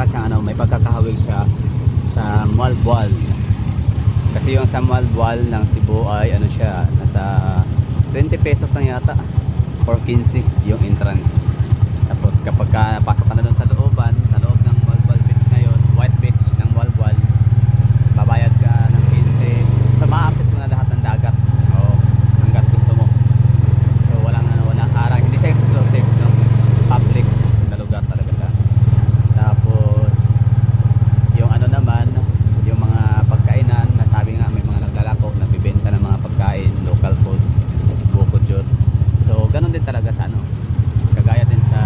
siyang ano, may pagkakahawig siya sa Malboal. Kasi yung sa Malboal ng Cebu ay ano siya, nasa 20 pesos lang yata or 15 yung entrance. Tapos kapag pasok ka na doon sa looban, sa loob ng Malboal Beach na yun, White Beach ng Malboal, babayad ka ng 15. So ma-access mo na lahat ng dagat. Oo, hanggat gusto mo. So walang harang, hindi siya exclusive ng public na lugar talaga siya. Tapos yung ano naman, yung mga pagkainan, nasabi nga may mga naglalako, nagbibenta ng mga pagkain, local foods, buko juice. So ganun din talaga sa ano, kagaya din sa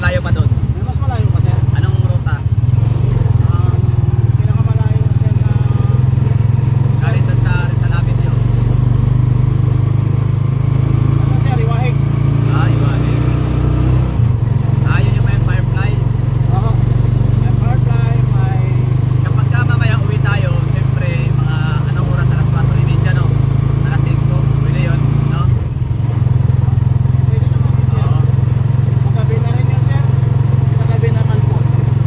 malayo pa doon? May mas malayo pa sir. Anong ruta? Pinakamalayo sir na Galing doon sa Rizal Avenue. ano sir, Iwahig. Iwali. Yun yung may Firefly. Oo. May Firefly, may Kapag ka mamaya uwi tayo, siyempre, mga anong oras, alas 4:30, no? Alas 5, pwede yun, no? pwede naman yun sir. Oo. Magabi na rin yun sir. Sa gabi naman po.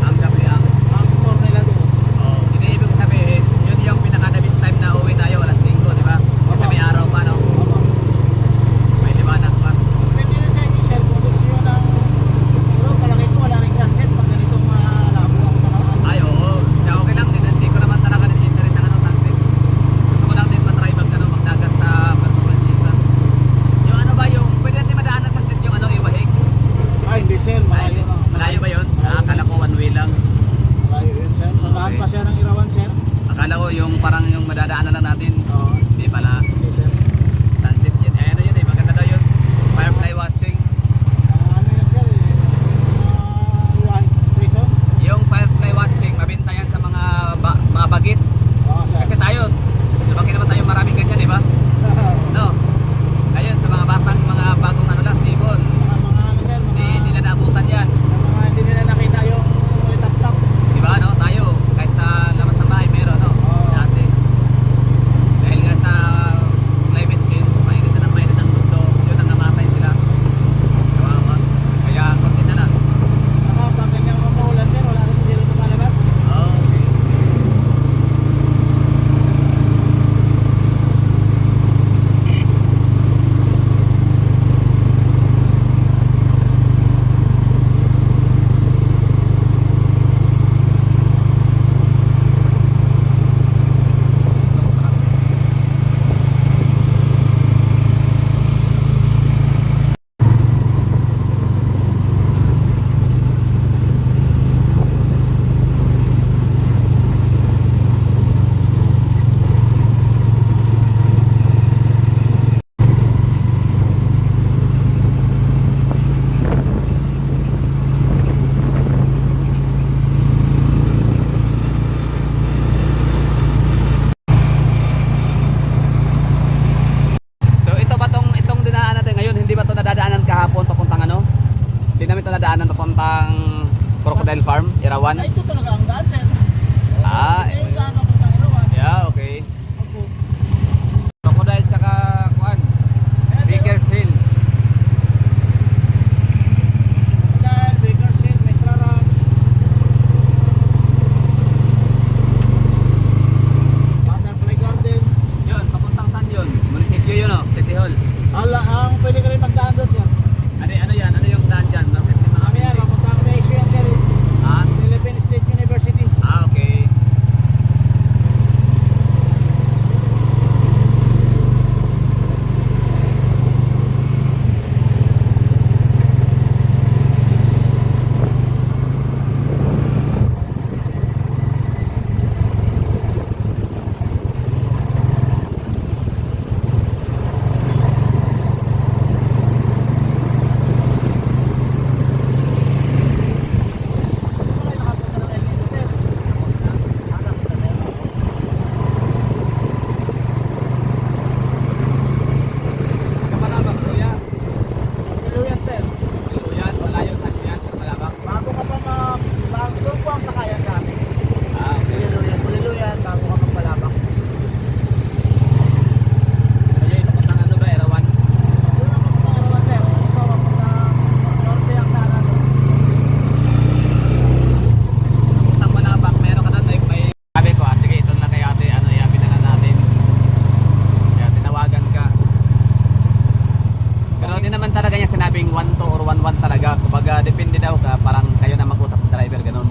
Ang gabi ang. Ang tour nila doon. Oo. Hindi ibig sabihin, yun yung pinaka-the-best time na uwi tayo, alas 5, di ba? Kasi may araw pa, no? Oo. May liwanag pa. Pwede rin sa inyo sir kung gusto nyo ng pero palagay ko wala rin sunset pag ganitong malabo ang panahon. Ay, oo. Siya okay lang. Hindi ko naman talaga interest ang sunset. Gusto ko lang din matry magdagat sa Puerto Princesa. Yung ano ba yung, pwede natin madaan na sunset yung Iwahig? Ay hindi sir, malayo na. Malayo ba yun? Akala ko one way lang. Malayo yun sir. Samahan Okay. pa siya ng Irawan sir. Akala ko yung parang yung madadaan na lang natin. Oo. Hindi pala. Okay sir. Sunset yun. Ano yun eh. Maganda daw yun. Firefly watching. Ano yun sir? Iwahig prison? Yung firefly watching, mabinta yan sa mga bagets. Oo sir. Kasi tayo, lumaki naman tayo maraming ganyan, di ba? No? Ayun, sa mga batang, mga bagong ano lang, sibol. mga ano sir, Hindi nila naabutan yan. mga hindi nila nakita yung tap-tap. Di ba, no? Tayo, kahit sa labas ng bahay, meron, no? Oo. Dati. Dahil nga sa climate change, mainit na ng mainit ang mundo, yun ang namatay sila. Kawawa. Kaya, konti na lang. Saka pag ganyang umuulan sir, wala rin hindi rin lumalabas. Okay. So ito ba itong dinaanan natin ngayon, hindi ba ito nadadaanan kahapon papuntang ano? Hindi namin ito nadaanan papuntang Crocodile Farm, Irawan? Ito talaga ang daan sir. Ah, Ito yung daan papuntang Irawan. yeah, okay. Opo. Crocodile tsaka kuan, Ayan, sir. Baker's Hill. Dahil Bakersfield, Metraran, Butterfly Garden. Yun, papuntang saan yun? Munisipyo yun, oh, City Hall. Ang pwede ka rin magdaan doon sir. Ano yan? Ano yung daan dyan? Bakit may mga Ano yan, papuntang PSU yan sir. Ah, Philippine State University. okay. Ay, nakapunta ng El Nido sir. Nakapunta na yun. Kapalabang, kuya. Hello yan sir. Iluyan, malayo saan yan? Kapalabang. Bago ka pa bago doon po ang sakayan sa amin. Ah, okay. Hello yan, bago ka magpalabak. Ayun, papuntang ano ba, Irawan? Doon ang papuntang Irawan sir. Ito papuntang norte ang daan. Papuntang Malabak, meron ka doon, may sabi ko, sige, ito na kay ate, ano, yabi na lang natin. Kaya tinawagan ka. Pero hindi naman talaga niya sinabing 1-2 or 1-1 talaga. Kumbaga, depende daw ka, parang kayo na mag-usap sa driver, ganun.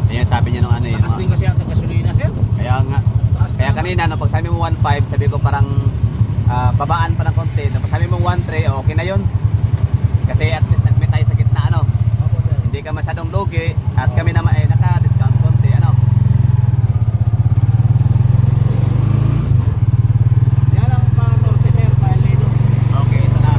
Yan sabi niya nung ano yun. Takas din kasi ang gasolina sir. Kaya nga. Taas Kaya na. kanina, no, pag sabi mo 1.5, sabi ko parang babaan pa ng konti. Pag sabi mo 1.3, okay na yun. Kasi at least nagmit tayo sa gitna, ano. Opo sir. Hindi ka masyadong lugi at kami naman ay naka-discount konti, ano. Yan ang pa norte sir, pa El Nido. Okay, ito na.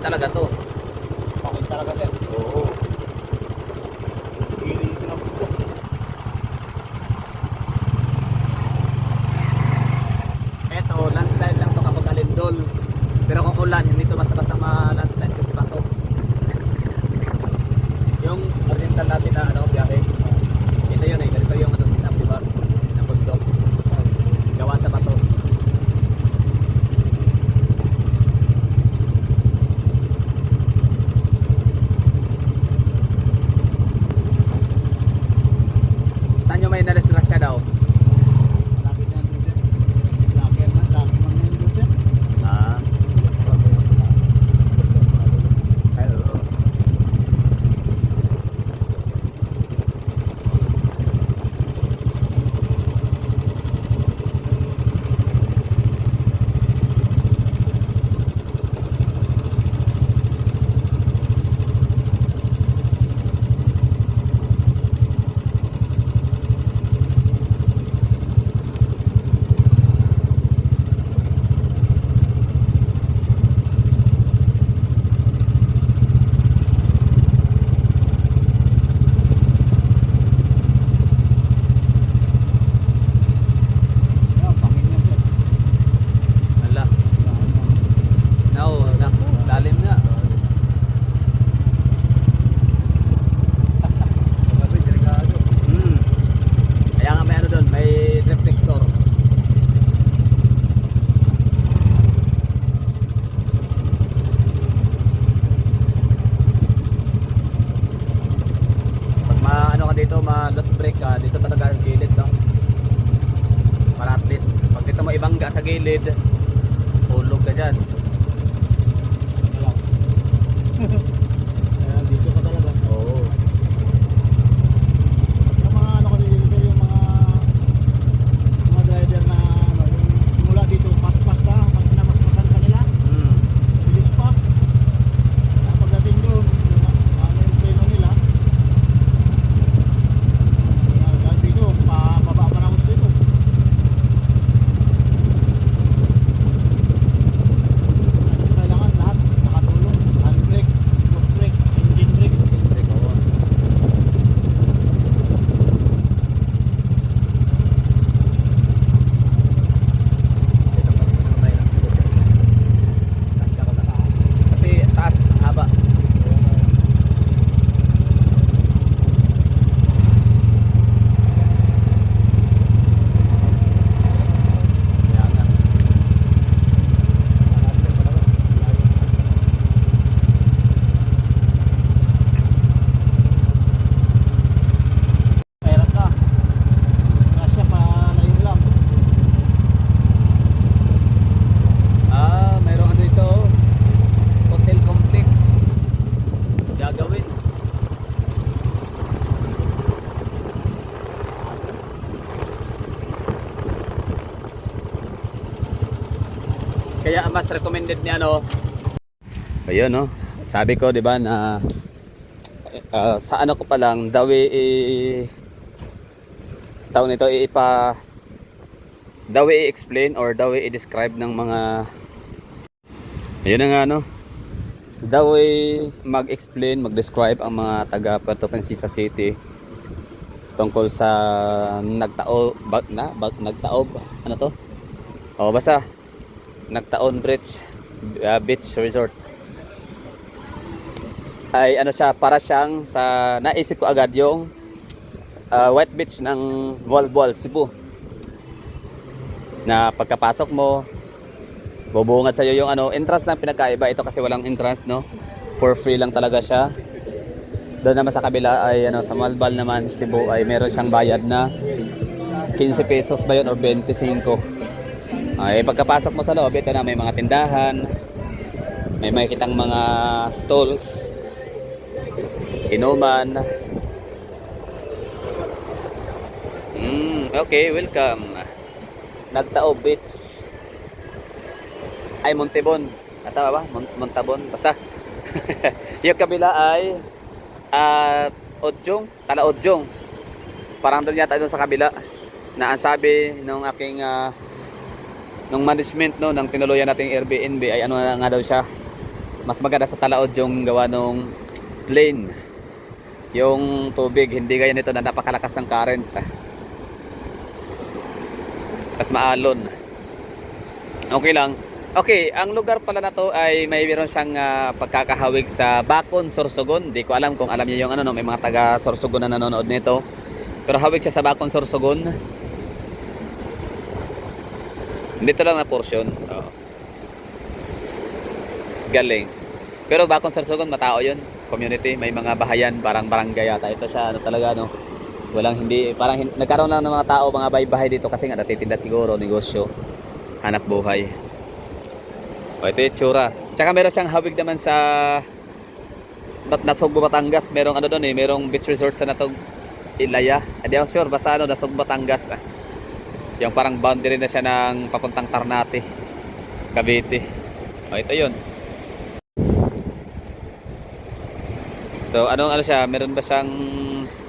talaga to. Bakit talaga sir? Oo. Hili ito ng bundok. Eto, landslide lang to kapag alindol. Pero kung ulan, hindi to basta-basta ma-landslide kasi ba to. Yung oriental natin na ano, biyahe. Ito yun eh, ganito yung ano, setup, diba? Ng bundok. Gawa sa bato. Saan yung may nalasrasya daw? Malapit na yan doon sir. Laki man na yan doon sir. Ah. Hello. Yan, pangin yan sir. Hala. No, naku, lalim nga. Hmm. Kaya nga may ano doon, may reflector. Pag ano ka dito, ma-lost brake ka, dito talaga ang gilid, no? Para at least, pag dito mo ibangga sa gilid, hulog ka dyan. Wala. Ayan, dito ka talaga. Oo. Yung mga ano kasi dito sir, yung mga driver na ano, yung mula dito, pas-pas ka, pag pinamasmasan ka nila, Hmm. bilis pa. Kaya pagdating doon, ano yung preno nila, dahil dito, pababa pa ng gusto ito. Kailangan lahat nakatulong. Handbrake, foot brake, engine brake. Siyempre, oo. Dito pa rin naman tayo ng scooter. Tansya ko na. Kasi taas, haba. Kaya nga. Pera ka. Grasya palayo lang. Ah, mayroong ano dito, oh. Hotel complex. Gagawin. Kaya ang mas recommended ni ano. Ayun, no. Sabi ko, 'di ba, na sa ano ko pa lang, the way tawag nito the way i-explain or the way i-describe ng mga ayun na nga, no. The way mag-explain, mag-describe ang mga taga Puerto Princesa City tungkol sa nagtaob, ano to? O basta Nagtaon Beach Resort. Ay ano siya, para siyang sa naisip ko agad yung White Beach ng Walbol, Cebu. Na pagkapasok mo, bubungad sa iyo yung ano, entrance lang pinagkaiba. Ito kasi walang entrance, no? For free lang talaga siya. Doon naman sa kabila ay ano, sa Malbal naman, Cebu, ay meron siyang bayad na 15 pesos ba yun or 25. Ay pagkapasok mo sa loob, ito na may mga tindahan. May makikitang mga stalls, inuman. Okay, welcome. Nagtaob Beach. Ay Montebon. Tama ba? Montabon. Basta. Yung kabila ay Odyong, Tala Odyong. Parang doon yata doon sa kabila na ang sabi nung aking nung management, no, ng tinuluyan nating Airbnb ay ano nga daw siya, mas maganda sa Talaod yung gawa nung plain. Yung tubig, hindi gaya nito na napakalakas ng current. Tapos maalon. Okay lang. Okay, ang lugar pala na to ay mayroon siyang pagkakahawig sa Bacon, Sorsogon. Di ko alam kung alam niyo yung ano, no, may mga taga Sorsogon na nanonood nito. Pero hawig siya sa Bacon, Sorsogon. Dito lang na portion. Oo. Galing. Pero Bacon, Sorsogon, matao yun. Community, may mga bahayan, parang barangay yata. Ito siya, ano talaga, no? Walang hindi, parang nagkaroon lang ng mga tao, mga bahay-bahay dito kasi nga natitinda siguro, negosyo, hanap buhay. O, ito yung tsura. Tsaka meron siyang hawig naman sa Nasugbo, Batangas. Merong ano doon eh, merong beach resort sa Natog Ilaya. Hindi ako sure, basta ano, Nasugbo, Batangas. Yung parang boundary na siya ng papuntang Ternate, Cavite. O, ito yun. So ano siya, meron ba siyang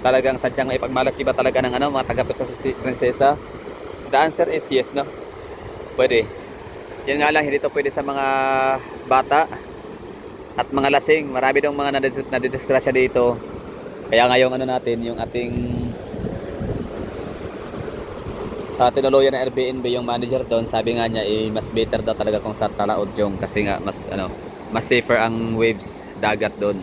talagang sadyang ipagmalaki ba talaga ng ano, mga taga Prinsesa? The answer is yes, no? Pwede. Yan nga lang, hindi to pwede sa mga bata at mga lasing. Marami dong mga nadidisgrasya dito. Kaya nga yung ano natin, yung ating tinuluyan na Airbnb, yung manager doon, sabi nga niya mas better daw talaga kung sa Talaod yung kasi nga mas ano, mas safer ang waves dagat doon.